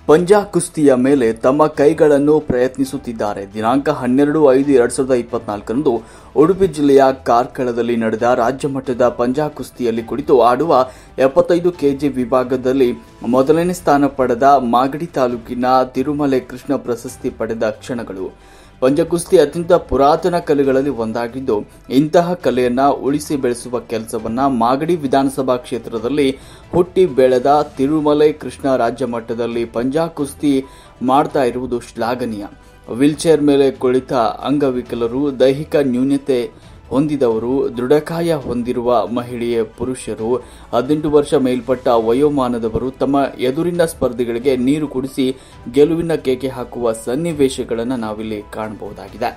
ಪಂಜಾ ಕುಸ್ತಿಯ ಮೇಲೆ ತಮ್ಮ ಕೈಗಳನ್ನು ಪ್ರಯತ್ನಿಸುತ್ತಿದ್ದಾರೆ. ದಿನಾಂಕ 12/5/2024ರಂದು ಉಡುಪಿ ಜಿಲ್ಲೆಯ ಕಾರ್ಕಳದಲ್ಲಿ ನಡೆದ ರಾಜ್ಯ ಮಟ್ಟದ ಪಂಜಾ ಕುಸ್ತಿಯಲ್ಲಿ ಕುಳಿತು ಆಡುವ 75 ಕೆಜಿ ವಿಭಾಗದಲ್ಲಿ ಮೊದಲನೇ ಸ್ಥಾನ ಪಡೆದ ಮಾಗಡಿ ತಾಲೂಕಿನ ತಿರುಮಲೆ ಕೃಷ್ಣ ಪ್ರಶಸ್ತಿ ಪಡೆದ ಕ್ಷಣಗಳು. ಪಂಜಾ ಕುಸ್ತಿ ಅತ್ಯಂತ ಪುರಾತನ ಕಲೆಗಳಲ್ಲಿ ಒಂದಾಗಿದ್ದು, ಇಂತಹ ಕಲೆಯನ್ನ ಉಳಿಸಿ ಬೆಳೆಸುವ ಕೆಲಸವನ್ನ ಮಾಗಡಿ ವಿಧಾನಸಭಾ ಕ್ಷೇತ್ರದಲ್ಲಿ ಹುಟ್ಟಿ ಬೆಳೆದ ತಿರುಮಲೆ ಕೃಷ್ಣ ರಾಜ್ಯ ಮಟ್ಟದಲ್ಲಿ ಪಂಜಾ ಕುಸ್ತಿ ಮಾಡ್ತಾ ಇರುವುದು ಶ್ಲಾಘನೀಯ. ವೀಲ್ಚೇರ್ ಮೇಲೆ ಕುಳಿತ ಅಂಗವಿಕಲರು, ದೈಹಿಕ ನ್ಯೂನತೆ ಹೊಂದಿದವರು, ದೃಢಕಾಯ ಹೊಂದಿರುವ ಮಹಿಳೆಯ ಪುರುಷರು, 18 ವರ್ಷ ಮೇಲ್ಪಟ್ಟ ವಯೋಮಾನದವರು ತಮ್ಮ ಎದುರಿನ ಸ್ಪರ್ಧಿಗಳಿಗೆ ನೀರು ಕುಡಿಸಿ ಗೆಲುವಿನ ಕೇಕೆ ಹಾಕುವ ಸನ್ನಿವೇಶಗಳನ್ನು ನಾವಿಲ್ಲಿ ಕಾಣಬಹುದಾಗಿದೆ.